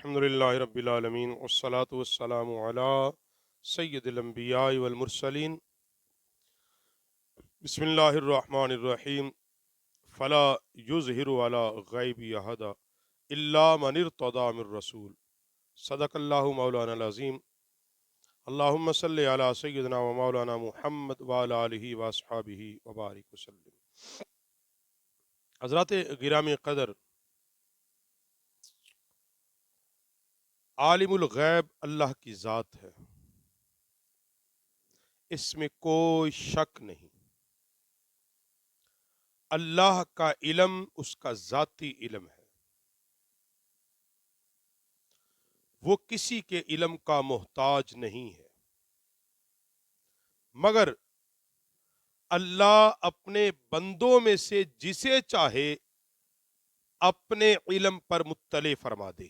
الحمدللہ رب العالمین والصلاة والسلام علی سید الانبیاء والمرسلین بسم اللہ الرحمن الرحیم فلا یظہر علی غیب احد الا من ارتضی من رسول صدق اللہ مولانا العظیم اللہم صلی علی سیدنا و مولانا محمد وعلی آلہ واصحابہ وبارک وسلم۔ حضرات گرامی قدر، عالم الغیب اللہ کی ذات ہے، اس میں کوئی شک نہیں۔ اللہ کا علم اس کا ذاتی علم ہے، وہ کسی کے علم کا محتاج نہیں ہے، مگر اللہ اپنے بندوں میں سے جسے چاہے اپنے علم پر مطلع فرما دے۔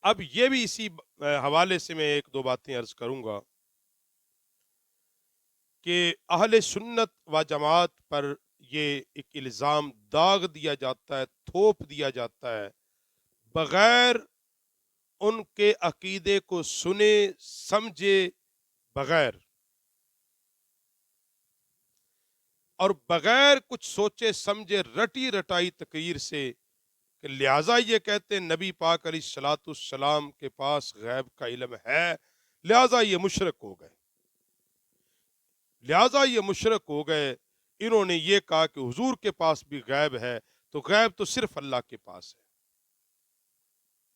اب یہ بھی اسی حوالے سے میں ایک دو باتیں عرض کروں گا کہ اہل سنت و جماعت پر یہ ایک الزام داغ دیا جاتا ہے، تھوپ دیا جاتا ہے، بغیر ان کے عقیدے کو سنے سمجھے بغیر اور بغیر کچھ سوچے سمجھے رٹی رٹائی تقریر سے، کہ لہٰذا یہ کہتے ہیں نبی پاک علیہ الصلوۃ والسلام کے پاس غیب کا علم ہے، لہٰذا یہ مشرک ہو گئے، لہٰذا یہ مشرک ہو گئے۔ انہوں نے یہ کہا کہ حضور کے پاس بھی غیب ہے، تو غیب تو صرف اللہ کے پاس ہے۔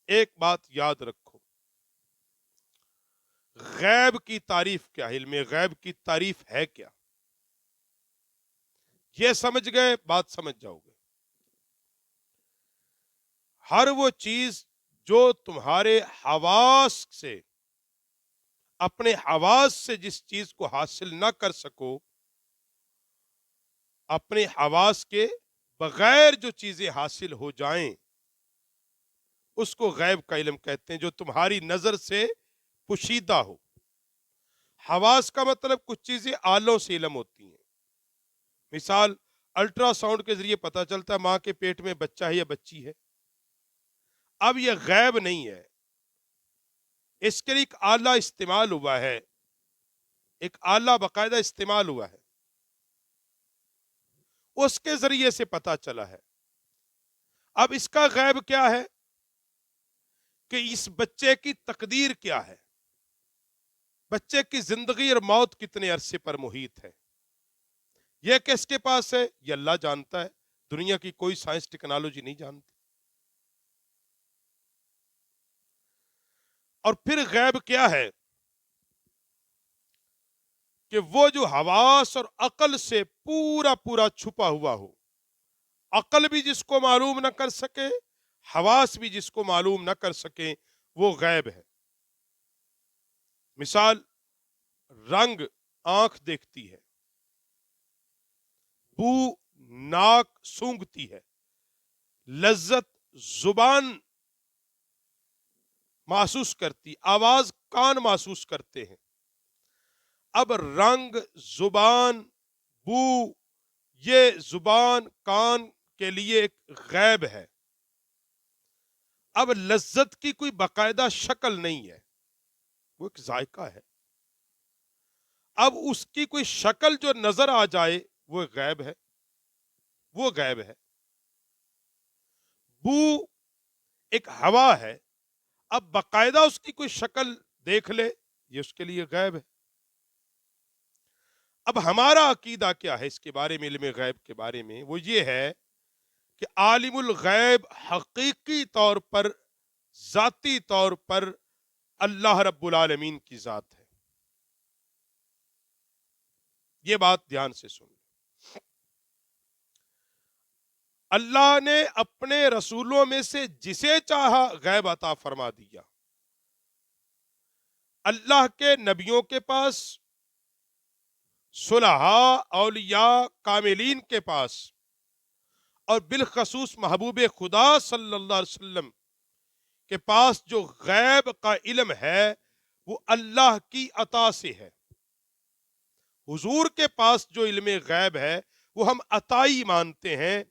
ایک بات یاد رکھو، غیب کی تعریف کیا ہے؟ علم غیب کی تعریف ہے کیا؟ یہ سمجھ گئے بات سمجھ جاؤ گے۔ ہر وہ چیز جو تمہارے حواس سے، اپنے حواس سے جس چیز کو حاصل نہ کر سکو، اپنے حواس کے بغیر جو چیزیں حاصل ہو جائیں، اس کو غیب کا علم کہتے ہیں، جو تمہاری نظر سے پوشیدہ ہو۔ حواس کا مطلب کچھ چیزیں آلوں سے علم ہوتی ہیں۔ مثال، الٹرا ساؤنڈ کے ذریعے پتہ چلتا ہے ماں کے پیٹ میں بچہ ہے یا بچی ہے۔ اب یہ غیب نہیں ہے، اس کے لیے ایک آلہ استعمال ہوا ہے، ایک آلہ باقاعدہ استعمال ہوا ہے، اس کے ذریعے سے پتہ چلا ہے۔ اب اس کا غیب کیا ہے کہ اس بچے کی تقدیر کیا ہے، بچے کی زندگی اور موت کتنے عرصے پر محیط ہے، یہ کس کے پاس ہے؟ یہ اللہ جانتا ہے، دنیا کی کوئی سائنس ٹیکنالوجی نہیں جانتی۔ اور پھر غیب کیا ہے کہ وہ جو حواس اور عقل سے پورا پورا چھپا ہوا ہو، عقل بھی جس کو معلوم نہ کر سکے، حواس بھی جس کو معلوم نہ کر سکے، وہ غیب ہے۔ مثال، رنگ آنکھ دیکھتی ہے، بو ناک سونگھتی ہے، لذت زبان محسوس کرتی، آواز کان محسوس کرتے ہیں۔ اب رنگ، زبان، بو، یہ زبان کان کے لیے ایک غیب ہے۔ اب لذت کی کوئی باقاعدہ شکل نہیں ہے، وہ ایک ذائقہ ہے۔ اب اس کی کوئی شکل جو نظر آ جائے وہ غیب ہے، وہ غیب ہے۔ بو ایک ہوا ہے، اب باقاعدہ اس کی کوئی شکل دیکھ لے، یہ اس کے لیے غیب ہے۔ اب ہمارا عقیدہ کیا ہے اس کے بارے میں، علم غیب کے بارے میں؟ وہ یہ ہے کہ عالم الغیب حقیقی طور پر، ذاتی طور پر اللہ رب العالمین کی ذات ہے۔ یہ بات دھیان سے سن۔ اللہ نے اپنے رسولوں میں سے جسے چاہا غیب عطا فرما دیا۔ اللہ کے نبیوں کے پاس، صلحاء، اولیاء، کاملین کے پاس، اور بالخصوص محبوب خدا صلی اللہ علیہ وسلم کے پاس جو غیب کا علم ہے وہ اللہ کی عطا سے ہے۔ حضور کے پاس جو علم غیب ہے وہ ہم عطائی مانتے ہیں،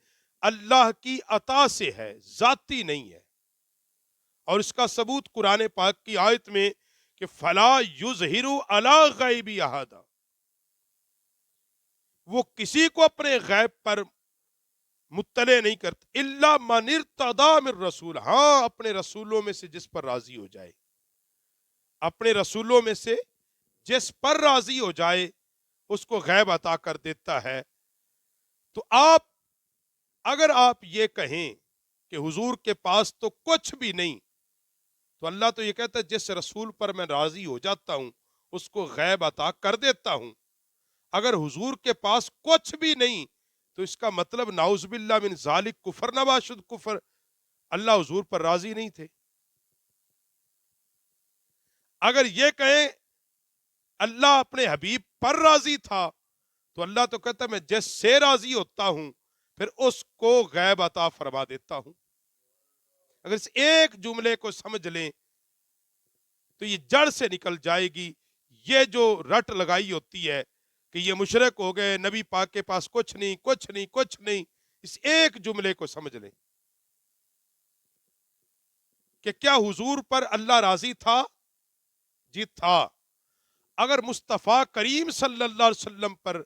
اللہ کی عطا سے ہے، ذاتی نہیں ہے۔ اور اس کا ثبوت قرآن پاک کی آیت میں کہ فلا یظہر علی غیب احد، وہ کسی کو اپنے غیب پر مطلع نہیں کرتے، الا من ارتضی من رسول، ہاں اپنے رسولوں میں سے جس پر راضی ہو جائے، اپنے رسولوں میں سے جس پر راضی ہو جائے اس کو غیب عطا کر دیتا ہے۔ تو اگر آپ یہ کہیں کہ حضور کے پاس تو کچھ بھی نہیں، تو اللہ تو یہ کہتا ہے جس رسول پر میں راضی ہو جاتا ہوں اس کو غیب عطا کر دیتا ہوں۔ اگر حضور کے پاس کچھ بھی نہیں تو اس کا مطلب نعوذ باللہ من ذالک کفر نباشد کفر، اللہ حضور پر راضی نہیں تھے۔ اگر یہ کہیں اللہ اپنے حبیب پر راضی تھا تو اللہ تو کہتا ہے میں جس سے راضی ہوتا ہوں پھر اس کو غیب عطا فرما دیتا ہوں۔ اگر اس ایک جملے کو سمجھ لیں تو یہ جڑ سے نکل جائے گی یہ جو رٹ لگائی ہوتی ہے کہ یہ مشرک ہو گئے، نبی پاک کے پاس کچھ نہیں کچھ نہیں کچھ نہیں۔ اس ایک جملے کو سمجھ لیں کہ کیا حضور پر اللہ راضی تھا؟ جی تھا۔ اگر مصطفیٰ کریم صلی اللہ علیہ وسلم پر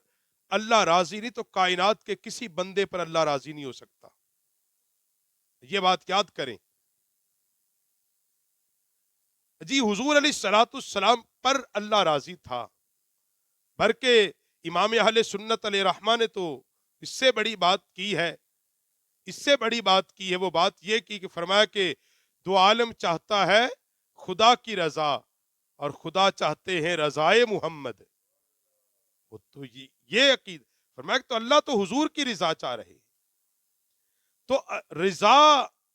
اللہ راضی نہیں تو کائنات کے کسی بندے پر اللہ راضی نہیں ہو سکتا، یہ بات یاد کریں۔ جی حضور علیہ الصلوۃ والسلام پر اللہ راضی تھا، بلکہ امام اہل سنت علیہ رحمہ نے تو اس سے بڑی بات کی ہے، اس سے بڑی بات کی ہے۔ وہ بات یہ کی کہ فرمایا کہ دو عالم چاہتا ہے خدا کی رضا اور خدا چاہتے ہیں رضائے محمد۔ وہ تو یہ عقید فرمایا کہ تو اللہ تو حضور کی رضا چاہ رہے، تو رضا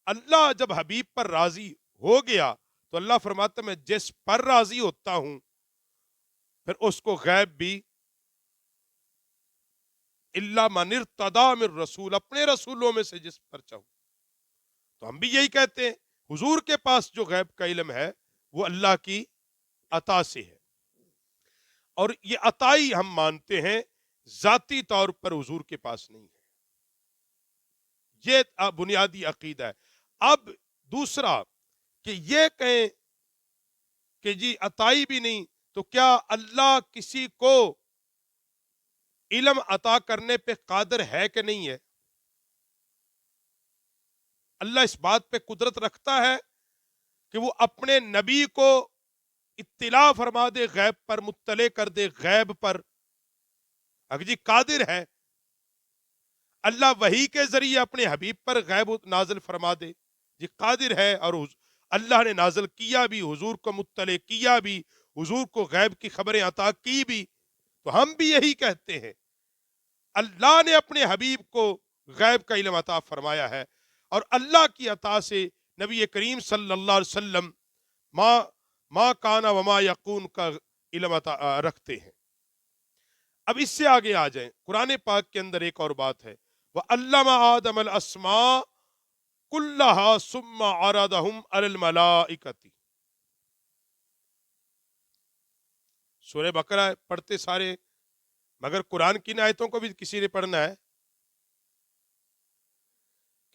اللہ جب حبیب پر راضی ہو گیا تو اللہ فرماتا میں جس پر راضی ہوتا ہوں پھر اس کو غیب بھی الا من ارتضی من رسول، اپنے رسولوں میں سے جس پر چاہوں۔ تو ہم بھی یہی کہتے ہیں حضور کے پاس جو غیب کا علم ہے وہ اللہ کی عطا سے ہے، اور یہ عطائی ہم مانتے ہیں ذاتی طور پر حضور کے پاس نہیں ہے، یہ بنیادی عقیدہ ہے۔ اب دوسرا کہ یہ کہیں کہ جی عطائی بھی نہیں تو کیا اللہ کسی کو علم عطا کرنے پہ قادر ہے کہ نہیں ہے؟ اللہ اس بات پہ قدرت رکھتا ہے کہ وہ اپنے نبی کو اطلاع فرما دے، غیب پر مطلع کر دے، غیب پر۔ اگر جی قادر ہے اللہ وحی کے ذریعے اپنے حبیب پر غیب نازل فرما دے، جی قادر ہے، اور اللہ نے نازل کیا بھی، حضور کو مطلع کیا بھی، حضور کو غیب کی خبریں عطا کی بھی۔ تو ہم بھی یہی کہتے ہیں اللہ نے اپنے حبیب کو غیب کا علم عطا فرمایا ہے، اور اللہ کی عطا سے نبی کریم صلی اللہ علیہ وسلم ما کانا وما یکون کا علم عطا رکھتے ہیں۔ اب اس سے آگے آ جائیں، قرآن پاک کے اندر ایک اور بات ہے، وَعَلَّمَ آدَمَ الْأَسْمَاءَ كُلَّهَا ثُمَّ عَرَضَهُمْ عَلَى الْمَلَائِكَةِ۔ سورہ بقرہ پڑھتے سارے، مگر قرآن کی آیتوں کو بھی کسی نے پڑھنا ہے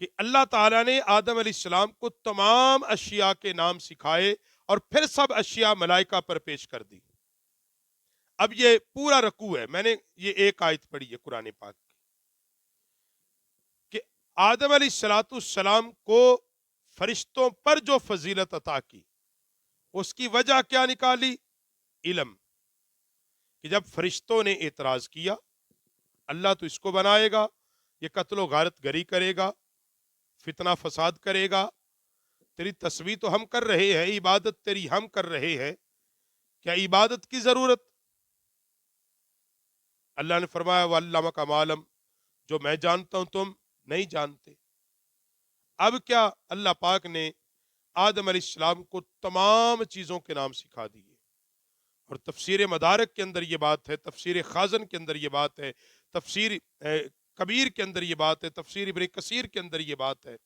کہ اللہ تعالیٰ نے آدم علیہ السلام کو تمام اشیاء کے نام سکھائے اور پھر سب اشیاء ملائکہ پر پیش کر دی۔ اب یہ پورا رکوع ہے، میں نے یہ ایک آیت پڑھی ہے قرآن پاک کی کہ آدم علیہ السلام کو فرشتوں پر جو فضیلت عطا کی اس کی وجہ کیا نکالی؟ علم، کہ جب فرشتوں نے اعتراض کیا اللہ تو اس کو بنائے گا، یہ قتل و غارت گری کرے گا، فتنہ فساد کرے گا، تیری تسبیح تو ہم کر رہے ہیں، عبادت تیری ہم کر رہے ہیں، کیا عبادت کی ضرورت؟ اللہ نے فرمایا وَعَلَّمَكَ مَا لَمْ، جو میں جانتا ہوں تم نہیں جانتے۔ اب کیا اللہ پاک نے آدم علیہ السلام کو تمام چیزوں کے نام سکھا دیے، اور تفسیر مدارک کے اندر یہ بات ہے، تفسیر خازن کے اندر یہ بات ہے، تفسیر کبیر کے اندر یہ بات ہے، تفسیر ابن کثیر کے اندر یہ بات ہے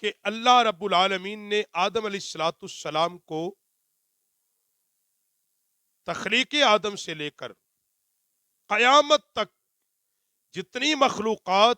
کہ اللہ رب العالمین نے آدم علیہ السلام کو تخلیق آدم سے لے کر قیامت تک جتنی مخلوقات